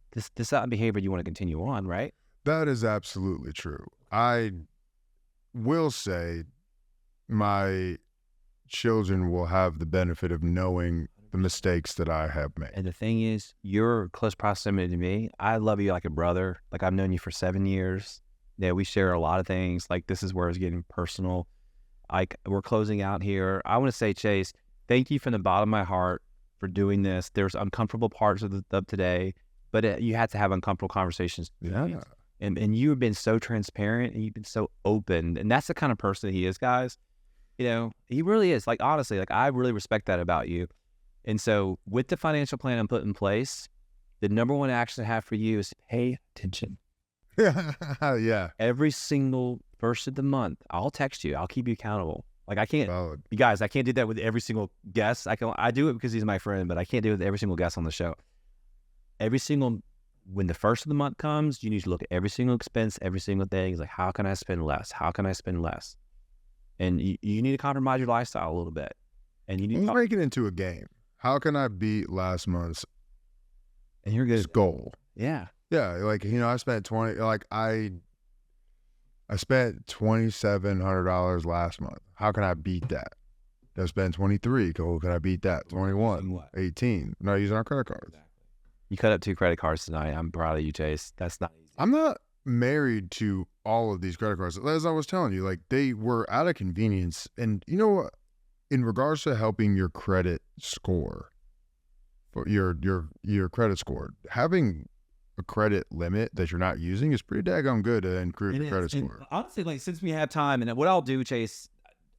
Speaker 2: not behavior you want to continue on, right?
Speaker 1: That is absolutely true. I will say my children will have the benefit of knowing the mistakes that I have made.
Speaker 2: And the thing is, you're close proximity to me. I love you like a brother. Like, I've known you for 7 years. Yeah, we share a lot of things. Like, this is where it's getting personal. Like, we're closing out here. I want to say, Chase, thank you from the bottom of my heart for doing this. There's uncomfortable parts of today, but you had to have uncomfortable conversations.
Speaker 1: Yeah.
Speaker 2: And you've been so transparent, and you've been so open. And that's the kind of person he is, guys. He really is. Like, honestly, like, I really respect that about you. And so with the financial plan I'm putting in place, the number one action I have for you is pay attention.
Speaker 1: Yeah.
Speaker 2: Every single first of the month, I'll text you. I'll keep you accountable. Like, I can't,
Speaker 1: Valid.
Speaker 2: you guys, I can't do that with every single guest. I do it because he's my friend, but I can't do it with every single guest on the show. When the first of the month comes, you need to look at every single expense, every single thing. It's like, how can I spend less? How can I spend less? And you need to compromise your lifestyle a little bit. And you need to
Speaker 1: make it into a game. How can I beat last month's
Speaker 2: and you're good
Speaker 1: goal?
Speaker 2: Yeah.
Speaker 1: Yeah. Like, I spent I spent $2,700 last month. How can I beat that? I spent 23. Cool. Can I beat that? 21, 18. Not using our credit cards.
Speaker 2: Exactly. You cut up 2 credit cards tonight. I'm proud of you, Chase. That's not easy.
Speaker 1: I'm not married to all of these credit cards. As I was telling you, like, they were out of convenience. And you know what? In regards to helping your credit score, your credit score, having a credit limit that you're not using is pretty daggone good to improve your credit score.
Speaker 2: And honestly, like, since we have time, and what I'll do, Chase,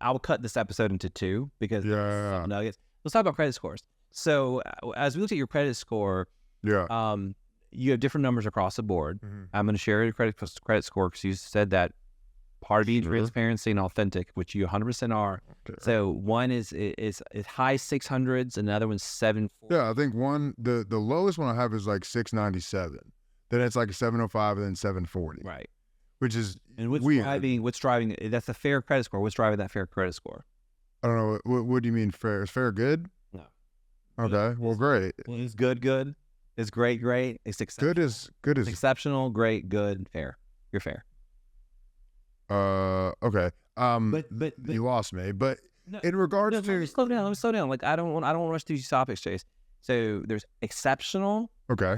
Speaker 2: I'll cut this episode into 2 because nuggets. Let's talk about credit scores. So as we look at your credit score, you have different numbers across the board. Mm-hmm. I'm going to share your credit score because you said that part of being transparency and authentic, which you 100% are. Okay. So one is high 600s, and another one's 740.
Speaker 1: Yeah, I think the lowest one I have is like 697. Then it's like 705 and then 740.
Speaker 2: Right.
Speaker 1: Which is
Speaker 2: weird. What's driving? That's a fair credit score. What's driving that fair credit score?
Speaker 1: I don't know. What do you mean fair? Is fair good?
Speaker 2: No.
Speaker 1: Okay. Well, great.
Speaker 2: Well, it's good. It's great. It's exceptional.
Speaker 1: Good is
Speaker 2: exceptional, great, good, fair. You're fair.
Speaker 1: Okay.
Speaker 2: But
Speaker 1: you lost me. But in regards
Speaker 2: Let me
Speaker 1: to
Speaker 2: slow down. Let me slow down. Like I don't want to rush through these topics, Chase. So there's exceptional.
Speaker 1: okay,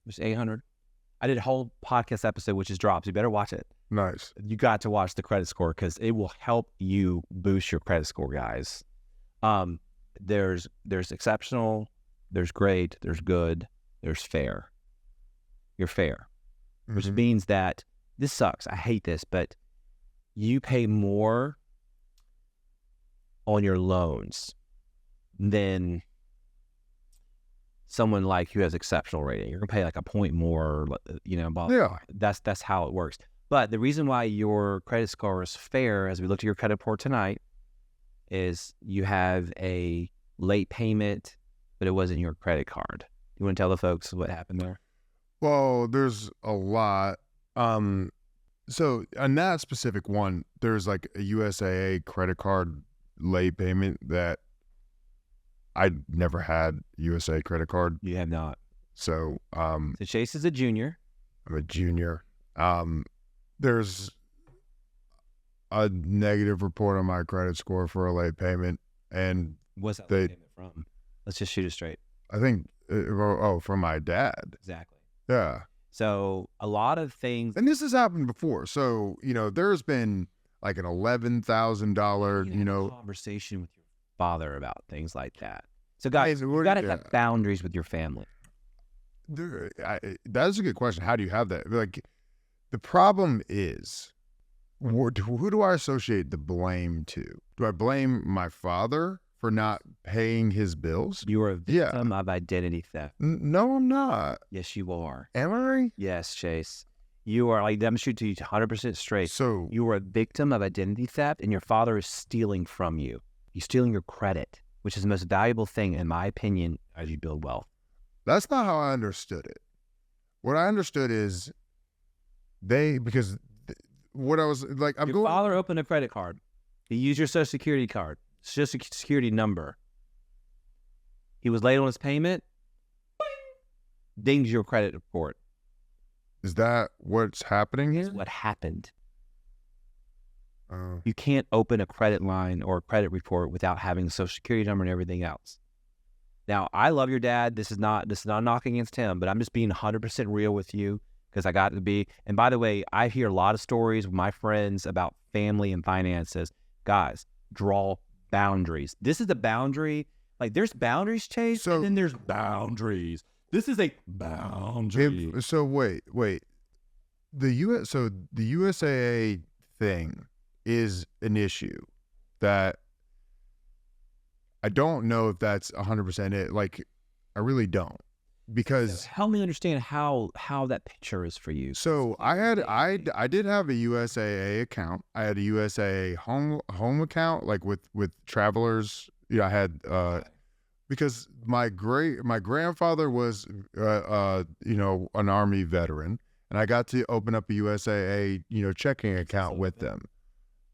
Speaker 2: There's 800. I did a whole podcast episode, which is drops. You better watch it.
Speaker 1: nice.
Speaker 2: You got to watch the credit score because it will help you boost your credit score, guys. There's exceptional, there's great, there's good, there's fair. You're fair, which
Speaker 1: Mhm.
Speaker 2: means that this sucks. I hate this, but you pay more on your loans than someone like who has exceptional rating. You're gonna pay like a point more, blah, blah,
Speaker 1: Yeah.
Speaker 2: blah. That's how it works. But the reason why your credit score is fair, as we look at your credit report tonight, is you have a late payment, but it wasn't your credit card. You want to tell the folks what happened there?
Speaker 1: Well, there's a lot. So on that specific one, there's like a USAA credit card late payment that I never had USA credit card.
Speaker 2: You have not.
Speaker 1: So
Speaker 2: So Chase is a junior.
Speaker 1: I'm a junior. There's a negative report on my credit score for a late payment, and
Speaker 2: What's that
Speaker 1: They-
Speaker 2: late payment from? Let's just shoot it straight.
Speaker 1: I think from my dad.
Speaker 2: Exactly.
Speaker 1: Yeah.
Speaker 2: So a lot of things.
Speaker 1: And this has happened before. So, there's been like an $11,000,
Speaker 2: You have a conversation with your father about things like that. So guys, you got to have boundaries with your family.
Speaker 1: That's a good question. How do you have that? Like, the problem is, who do I associate the blame to? Do I blame my father for not paying his bills?
Speaker 2: You are a
Speaker 1: Yeah.
Speaker 2: victim of identity theft.
Speaker 1: No, I'm not.
Speaker 2: Yes, you are.
Speaker 1: Am I?
Speaker 2: Yes, Chase. You are, like, I'm shooting to you 100% straight.
Speaker 1: So,
Speaker 2: You are a victim of identity theft, and your father is stealing from you. He's stealing your credit, which is the most valuable thing, in my opinion, as you build wealth.
Speaker 1: that's not how I understood it. What I understood is what I was like,
Speaker 2: Your father opened a credit card. He used your Social Security card, Social Security number. He was late on his payment. Dings your credit report.
Speaker 1: Is that what's happening
Speaker 2: That's
Speaker 1: here?
Speaker 2: what happened.
Speaker 1: Oh.
Speaker 2: You can't open a credit line or a credit report without having the Social Security number and everything else. Now, I love your dad. This is not a knock against him, but I'm just being 100% real with you because I got to be. And by the way, I hear a lot of stories with my friends about family and finances. Guys, draw boundaries. This is the boundary. Like, there's boundaries, Chase,
Speaker 1: So-
Speaker 2: and then there's boundaries. This is a boundary.
Speaker 1: So wait. The USAA thing is an issue that I don't know if that's 100% it. Like, I really don't, because
Speaker 2: Help me understand how that picture is for you.
Speaker 1: so I did have a USAA account. I had a USAA home account, like with travelers. I had because my grandfather was an Army veteran, and I got to open up a USAA checking account with them.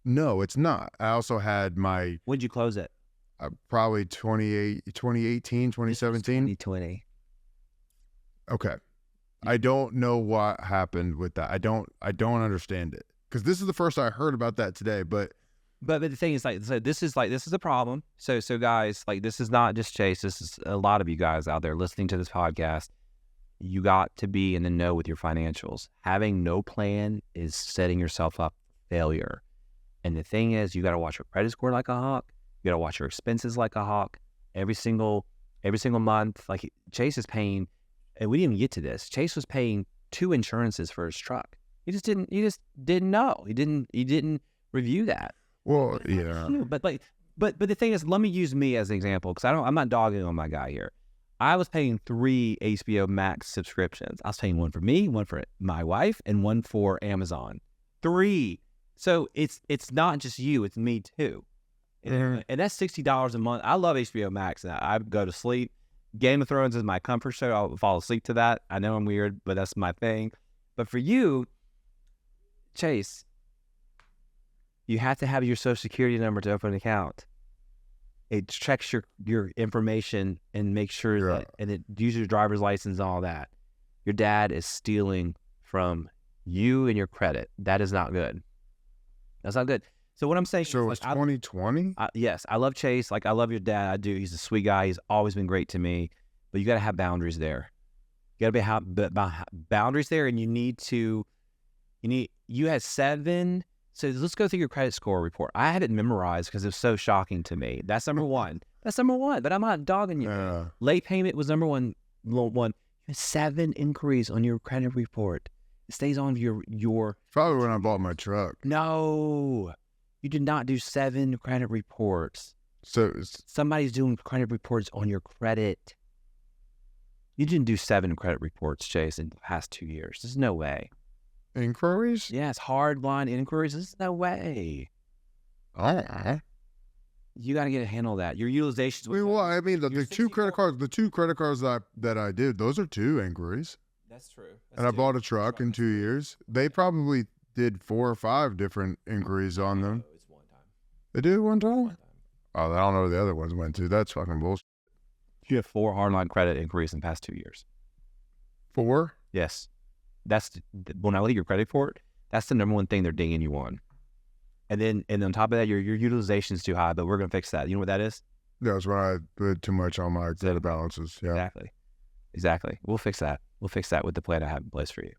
Speaker 1: No, it's not. I also had my
Speaker 2: When'd you close it?
Speaker 1: probably 2018, 2017.
Speaker 2: 2020.
Speaker 1: Okay. I don't know what happened with that. I don't understand it, because this is the first I heard about that today. But
Speaker 2: the thing is, this is a problem. So guys, this is not just Chase. This is a lot of you guys out there listening to this podcast. You got to be in the know with your financials. Having no plan is setting yourself up for failure. And the thing is, you got to watch your credit score like a hawk. You got to watch your expenses like a hawk. Every single month, like Chase is paying, and we didn't even get to this. Chase was paying 2 insurances for his truck. He just didn't know. He didn't review that.
Speaker 1: well, yeah.
Speaker 2: But the thing is, let me use me as an example, because I'm not dogging on my guy here. I was paying 3 HBO Max subscriptions. I was paying one for me, one for my wife, and one for Amazon. 3. So it's not just you, it's me too. And that's $60 a month. I love HBO Max. And I go to sleep. Game of Thrones is my comfort show. I'll fall asleep to that. I know I'm weird, but that's my thing. But for you, Chase, you have to have your Social Security number to open an account. It checks your information and makes sure that, and it uses your driver's license and all that. Your dad is stealing from you and your credit. That is not good. That's not good. So what I'm saying
Speaker 1: So
Speaker 2: is,
Speaker 1: it's 2020?
Speaker 2: yes, I love Chase. Like, I love your dad. I do. He's a sweet guy. He's always been great to me. But you got to have boundaries there. You got to have boundaries there, and you had 7. So let's go through your credit score report. I had it memorized because it was so shocking to me. That's number 1. That's number 1. But I'm not dogging you.
Speaker 1: Yeah.
Speaker 2: Late payment was number 1. You had 7 inquiries on your credit report. It stays on your.
Speaker 1: Probably when I bought my truck.
Speaker 2: No, you did not do 7 credit reports.
Speaker 1: So
Speaker 2: Somebody's doing credit reports on your credit. You didn't do 7 credit reports, Chase, in the past 2 years. There's no way.
Speaker 1: inquiries?
Speaker 2: Yes, hardline inquiries. There's no way.
Speaker 1: Oh.
Speaker 2: You got to get a handle of that. Your utilizations.
Speaker 1: Well, I mean, the 2 credit cards, that I did, those are 2 inquiries.
Speaker 2: That's true.
Speaker 1: And I bought a truck in 2 years. They probably did 4 or 5 different inquiries on them.
Speaker 2: It's one time.
Speaker 1: They did it one time? Oh, I don't know where the other ones went to. That's fucking bullshit.
Speaker 2: You have 4 hardline credit inquiries in the past 2 years.
Speaker 1: 4?
Speaker 2: Yes. When I look at your credit report, that's the number 1 thing they're dinging you on. And on top of that, your utilization is too high, but we're going to fix that. You know what that is?
Speaker 1: That's when I put too much on my credit balances. Yeah.
Speaker 2: Exactly. We'll fix that. We'll fix that with the plan I have in place for you.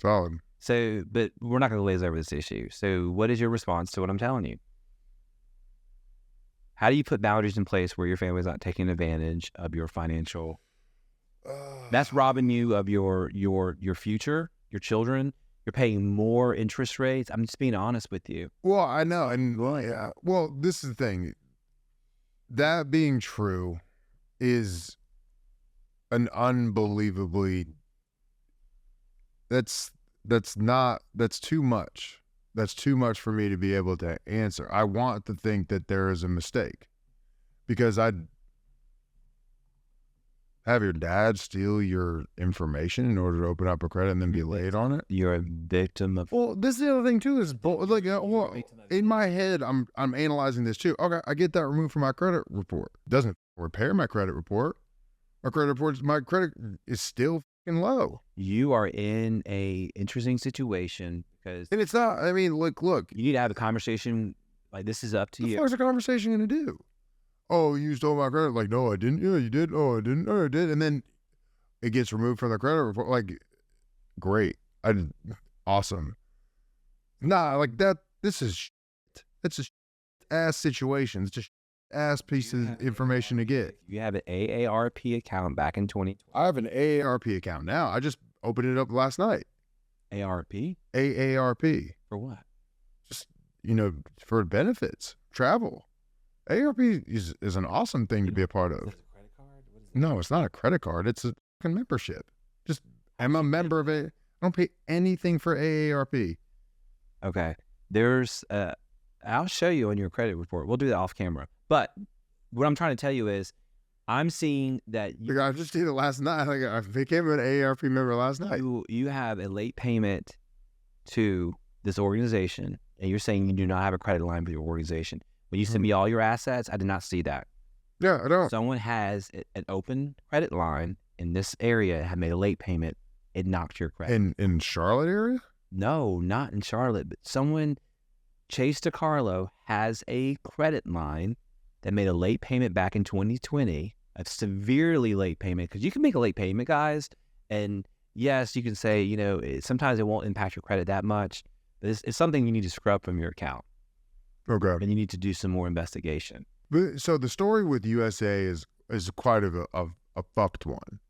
Speaker 1: Solid.
Speaker 2: So, but we're not going to glaze over this issue. So what is your response to what I'm telling you? How do you put boundaries in place where your family's not taking advantage of your financial? That's robbing you of your future, your children. You're paying more interest rates. I'm just being honest with you.
Speaker 1: Well, I know. And yeah. Well, this is the thing. That being true is an unbelievably, that's too much. That's too much for me to be able to answer. I want to think that there is a mistake because I'd have your dad steal your information in order to open up a credit and then be late on it.
Speaker 2: You're a victim of.
Speaker 1: Well, this is the other thing too. Is like, well, in my head, I'm analyzing this too. Okay, I get that removed from my credit report. It doesn't repair my credit report. My credit is still fucking low.
Speaker 2: You are in a interesting situation because,
Speaker 1: and it's not. I mean, look.
Speaker 2: You need to have a conversation. Like, this is up to you.
Speaker 1: What's the conversation going to do? Oh, you stole my credit. Like, no, I didn't. Yeah, you did. Oh, I didn't. Oh, I did. And then it gets removed from the credit report. Like, great. Awesome. Nah, like that. This is shit. It's a ass situation. It's just ass piece of information to get.
Speaker 2: You have an AARP account back in 2020.
Speaker 1: I have an AARP account now. I just opened it up last night.
Speaker 2: ARP?
Speaker 1: AARP.
Speaker 2: For what?
Speaker 1: Just, for benefits, travel. AARP is an awesome thing to be a part of.
Speaker 2: Is it a credit card? What is it?
Speaker 1: No, it's not a credit card. It's a fucking membership. Just, I'm a member of it. I don't pay anything for AARP.
Speaker 2: Okay. There's, I'll show you on your credit report. We'll do that off camera. But what I'm trying to tell you is, I'm seeing that
Speaker 1: I just did it last night. Like, I became an AARP member last night.
Speaker 2: You have a late payment to this organization, and you're saying you do not have a credit line with your organization. When you sent me all your assets, I did not see that.
Speaker 1: Yeah, I don't.
Speaker 2: Someone has an open credit line in this area, had made a late payment. It knocked your credit.
Speaker 1: In Charlotte area?
Speaker 2: No, not in Charlotte, but someone, Chase DeCarlo, has a credit line that made a late payment back in 2020, a severely late payment, because you can make a late payment, guys, and yes, you can say, sometimes it won't impact your credit that much, but it's something you need to scrub from your account.
Speaker 1: Okay.
Speaker 2: And you need to do some more investigation.
Speaker 1: But, so the story with USA is quite a fucked one.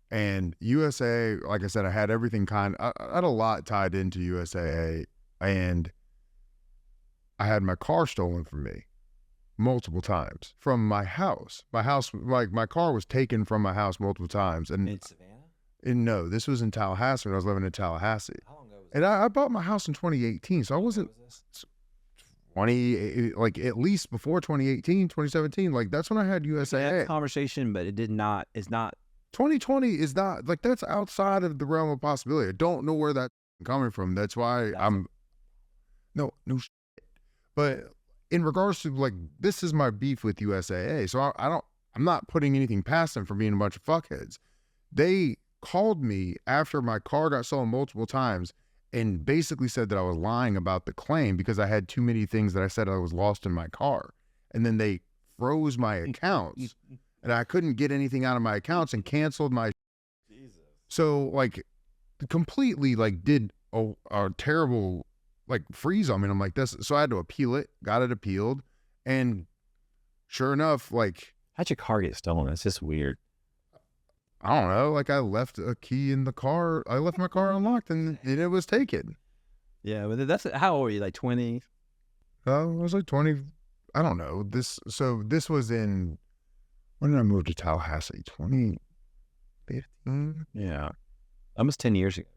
Speaker 1: And USA, like I said, I had everything I had a lot tied into USA, and I had my car stolen from me multiple times from my house. My car was taken from my house multiple times. And
Speaker 2: In Savannah?
Speaker 1: No, this was in Tallahassee when I was living in Tallahassee.
Speaker 2: How long ago was
Speaker 1: And I bought my house in 2018, so I wasn't at least before 2018, 2017. Like, that's when I had USAA.
Speaker 2: That conversation, but it's not
Speaker 1: 2020 is not, like, that's outside of the realm of possibility. I don't know where that's coming from. That's why no shit. But in regards to, like, this is my beef with USAA. So I'm not putting anything past them for being a bunch of fuckheads. They called me after my car got stolen multiple times and basically said that I was lying about the claim because I had too many things that I said I was lost in my car. And then they froze my accounts and I couldn't get anything out of my accounts and canceled my. Jesus. So like completely like did a terrible like freeze on me. And I'm like this. So I had to appeal it, got it appealed. And sure enough, like.
Speaker 2: How'd your car get stolen? That's just weird.
Speaker 1: I don't know. Like I left a key in the car. I left my car unlocked and it was taken.
Speaker 2: Yeah, but that's how old were you? Like 20?
Speaker 1: I was like 20. I don't know. This was in, when did I move to Tallahassee? 2015?
Speaker 2: Yeah. Almost 10 years ago.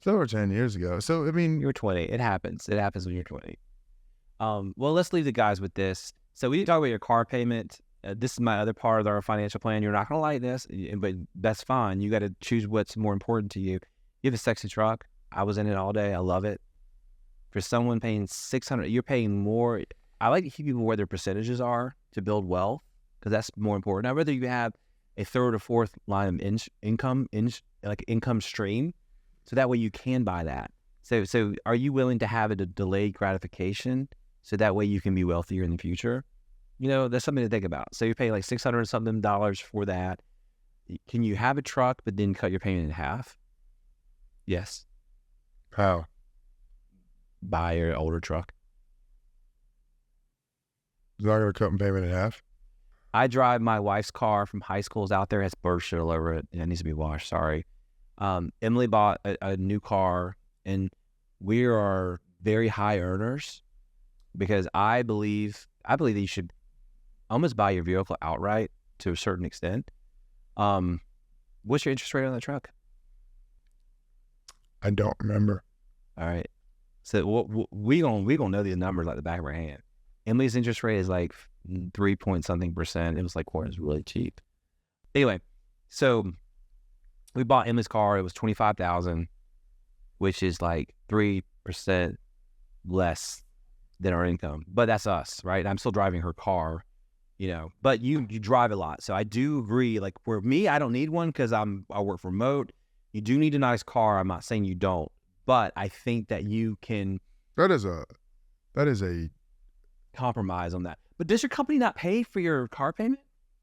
Speaker 1: So over 10 years ago. So, I mean.
Speaker 2: You were 20. It happens. It happens when you're 20. Well, let's leave the guys with this. So we didn't talk about your car payment. This is my other part of our financial plan. You're not going to like this, but that's fine. You got to choose what's more important to you. You have a sexy truck. I was in it all day. I love it. For someone paying $600, you're paying more. I like to keep people where their percentages are to build wealth because that's more important. Now, whether you have a third or fourth line of income stream, so that way you can buy that. So are you willing to have a delayed gratification so that way you can be wealthier in the future? You know, that's something to think about. So you're paying like $600 and something for that. Can you have a truck but then cut your payment in half? Yes.
Speaker 1: How?
Speaker 2: Buy your older truck.
Speaker 1: Is not going to cut my payment in half?
Speaker 2: I drive my wife's car from high school's out there. It has bird shit all over it. It needs to be washed. Sorry. Emily bought a new car, and we are very high earners because I believe that you should almost buy your vehicle outright to a certain extent. What's your interest rate on that truck?
Speaker 1: I don't remember.
Speaker 2: All right. So we gonna know the numbers like the back of our hand. Emily's interest rate is like 3 point something percent. It was like, it's really cheap. Anyway, so we bought Emily's car. It was $25,000, which is like 3% less than our income. But that's us, right? I'm still driving her car, you know. But you drive a lot, so I do agree. Like for me, I don't need one because I work remote. You do need a nice car. I'm not saying you don't, but I think that you can.
Speaker 1: That is a
Speaker 2: compromise on that. But does your company not pay for your car payment?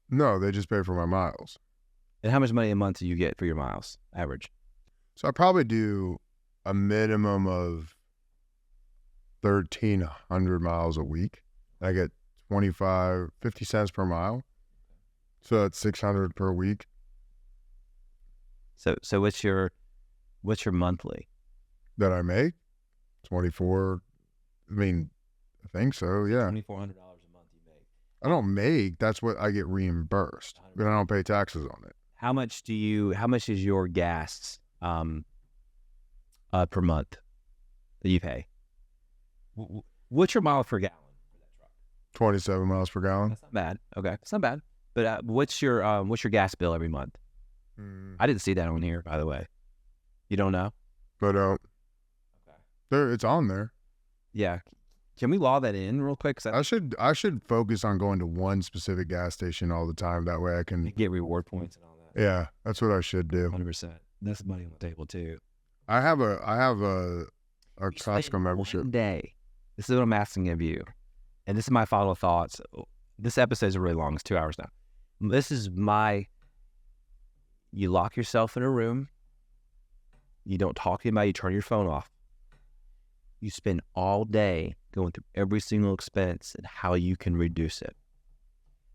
Speaker 1: No, they just pay for my miles.
Speaker 2: And how much money a month do you get for your miles, average?
Speaker 1: So I probably do a minimum of 1,300 miles a week. I get 50 cents per mile. So that's 600 per week.
Speaker 2: So what's your monthly?
Speaker 1: That I make? 24. I mean, I think so, yeah.
Speaker 2: $2,400 a month you make.
Speaker 1: I don't make, that's what I get reimbursed. But I don't pay taxes on it.
Speaker 2: How much is your gas per month that you pay? What's your mile per gallon for that truck?
Speaker 1: 27 miles per gallon.
Speaker 2: That's not bad. Okay, it's not bad. But what's your gas bill every month? I didn't see that on here, by the way. You don't know?
Speaker 1: But
Speaker 2: Okay.
Speaker 1: It's on there.
Speaker 2: Yeah. Can we log that in real quick?
Speaker 1: I should focus on going to one specific gas station all the time. That way I can
Speaker 2: get reward points and all that.
Speaker 1: Yeah, that's what I should do.
Speaker 2: 100%. That's money on the table too.
Speaker 1: I have a Costco membership.
Speaker 2: One day. This is what I'm asking of you, and this is my final thoughts. This episode is really long. It's 2 hours now. You lock yourself in a room. You don't talk to anybody. You turn your phone off. You spend all day going through every single expense and how you can reduce it.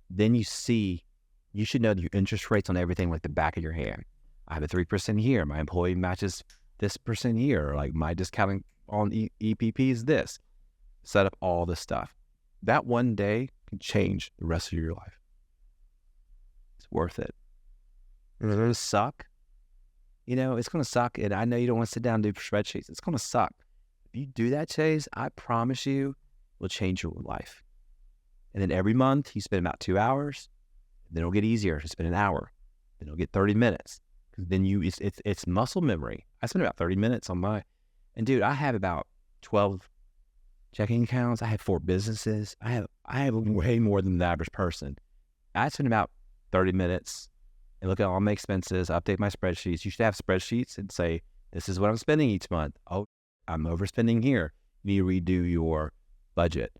Speaker 2: Then you should know your interest rates on everything like the back of your hand. I have a 3% here. My employee matches this percent here. Or like my discounting on EPP is this. Set up all this stuff. That one day can change the rest of your life. It's worth it. It's going to suck. You know, it's going to suck. And I know you don't want to sit down and do spreadsheets. It's going to suck. If you do that, Chase, I promise you, it will change your life. And then every month, you spend about 2 hours. Then it'll get easier to spend an hour. Then it'll get 30 minutes. Because then it's muscle memory. I spend about 30 minutes on and dude, I have about 12 checking accounts. I have 4 businesses. I have way more than the average person. I spend about 30 minutes and look at all my expenses, update my spreadsheets. You should have spreadsheets and say, This is what I'm spending each month. Oh, I'm overspending here. You need to redo your budget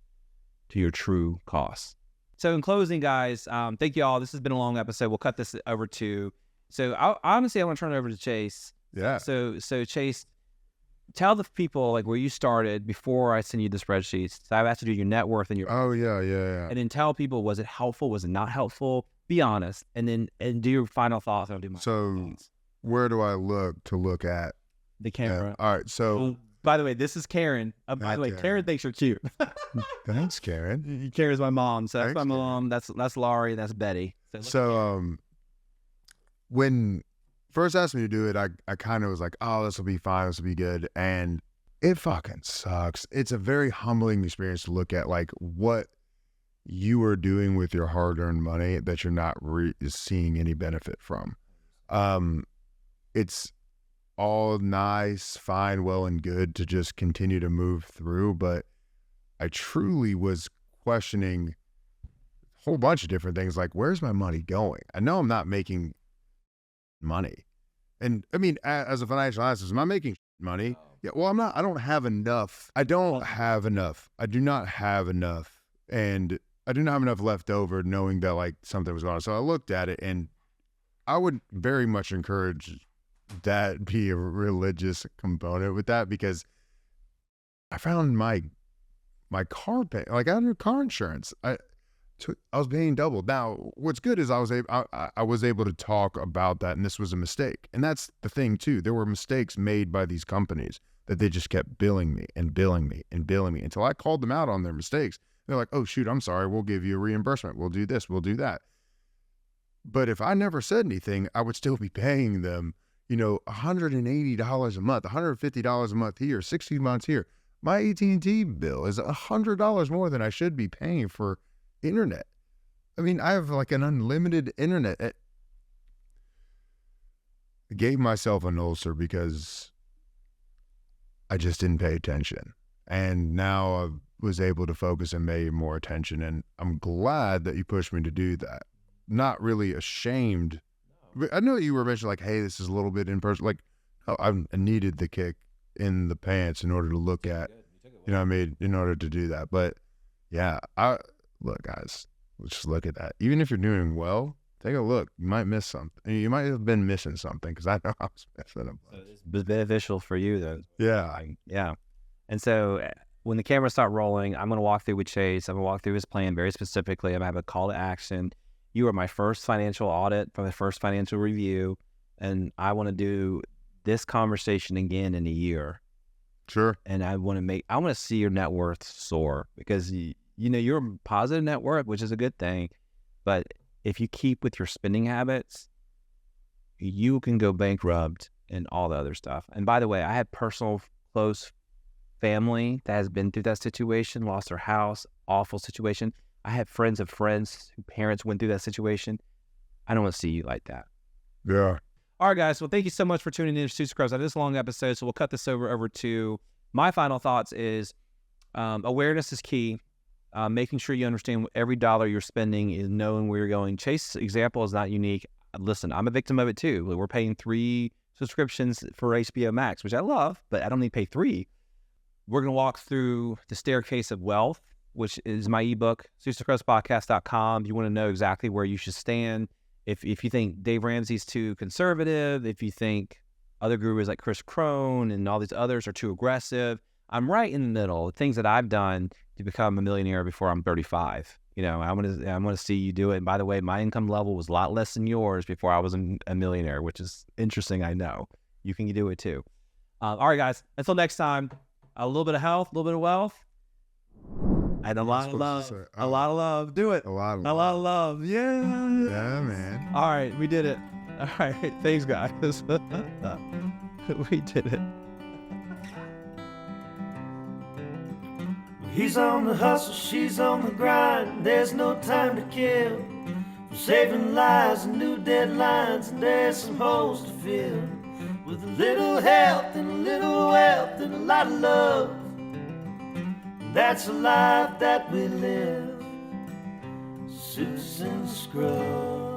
Speaker 2: to your true costs. So in closing, guys, thank you all. This has been a long episode. We'll cut this over to, so honestly, I want to turn it over to Chase.
Speaker 1: Yeah.
Speaker 2: So Chase, tell the people like where you started before I send you the spreadsheets. So I've asked you to do your net worth and your,
Speaker 1: Oh yeah.
Speaker 2: and then tell people, was it helpful? Was it not helpful? Be honest. And do your final thoughts. I'll do my
Speaker 1: So where do I look at?
Speaker 2: the camera.
Speaker 1: All right. So
Speaker 2: By the way, this is Karen. By the way, Karen thinks you're cute.
Speaker 1: thanks, Karen.
Speaker 2: Karen's my mom. So that's
Speaker 1: Thanks,
Speaker 2: my
Speaker 1: Karen.
Speaker 2: mom. That's Laurie. That's Betty.
Speaker 1: So when first asked me to do it, I kind of was like, oh, this will be fine. This will be good. And it fucking sucks. It's a very humbling experience to look at like what you are doing with your hard-earned money that you're not seeing any benefit from. It's all nice, fine, well, and good to just continue to move through. But I truly was questioning a whole bunch of different things. Like, where's my money going? I know I'm not making money. And I mean, as a financial analyst, am I making money? Yeah. Well, I'm not, I don't have enough. I don't have enough. I do not have enough. And I do not have enough left over knowing that like something was going on. So I looked at it, and I would very much encourage that be a religious component with that, because I found my car pay, like I had car insurance. I was paying double. Now, what's good is I was able to talk about that, and this was a mistake. And that's the thing too. There were mistakes made by these companies that they just kept billing me and billing me and billing me until I called them out on their mistakes. They're like, oh shoot, I'm sorry. We'll give you a reimbursement. We'll do this. We'll do that. But if I never said anything, I would still be paying them, $180 a month, $150 a month here, 60 months here. My AT&T bill is $100 more than I should be paying for internet. I mean, I have like an unlimited internet. I gave myself an ulcer because I just didn't pay attention. And now I was able to focus and pay more attention. And I'm glad that you pushed me to do that. Not really ashamed. I know you were mentioning like, hey, this is a little bit in person. Like, oh, I needed the kick in the pants in order to look at, in order to do that. But yeah, look, guys, let's just look at that. Even if you're doing well, take a look. You might miss something. You might have been missing something, because I know I was missing a bunch.
Speaker 2: It's beneficial for you though.
Speaker 1: Yeah.
Speaker 2: Yeah. And so when the cameras start rolling, I'm going to walk through with Chase. I'm going to walk through his plan very specifically. I'm going to have a call to action. You are my first financial audit for the first financial review. And I want to do this conversation again in a year.
Speaker 1: Sure.
Speaker 2: And I want to see your net worth soar, because you're a positive net worth, which is a good thing. But if you keep with your spending habits, you can go bankrupt and all the other stuff. And by the way, I have personal close family that has been through that situation, lost their house, awful situation. I have friends of friends whose parents went through that situation. I don't want to see you like that.
Speaker 1: Yeah.
Speaker 2: All right, guys. Well, thank you so much for tuning in to Suits Scrubs on this long episode. So we'll cut this over to my final thoughts is awareness is key. Making sure you understand every dollar you're spending is knowing where you're going. Chase's example is not unique. Listen, I'm a victim of it too. We're paying 3 subscriptions for HBO Max, which I love, but I don't need to pay 3. We're going to walk through the staircase of wealth, which is my ebook, suitsandcrubspodcast.com. You want to know exactly where you should stand. If you think Dave Ramsey's too conservative, if you think other gurus like Chris Crone and all these others are too aggressive, I'm right in the middle. Things that I've done to become a millionaire before I'm 35. I want to see you do it. And by the way, my income level was a lot less than yours before I was a millionaire, which is interesting. I know you can do it too. All right, guys. Until next time, a little bit of health, a little bit of wealth, and a lot of love. A lot of love. Do it.
Speaker 1: A lot of
Speaker 2: love. Yeah.
Speaker 1: Yeah, man.
Speaker 2: All right, we did it. All right, thanks, guys. We did it.
Speaker 3: He's on the hustle, she's on the grind. There's no time to kill. We're saving lives and new deadlines, and there's some holes to fill. With a little health and a little wealth and a lot of love. That's a life that we live. Suits and scrubs.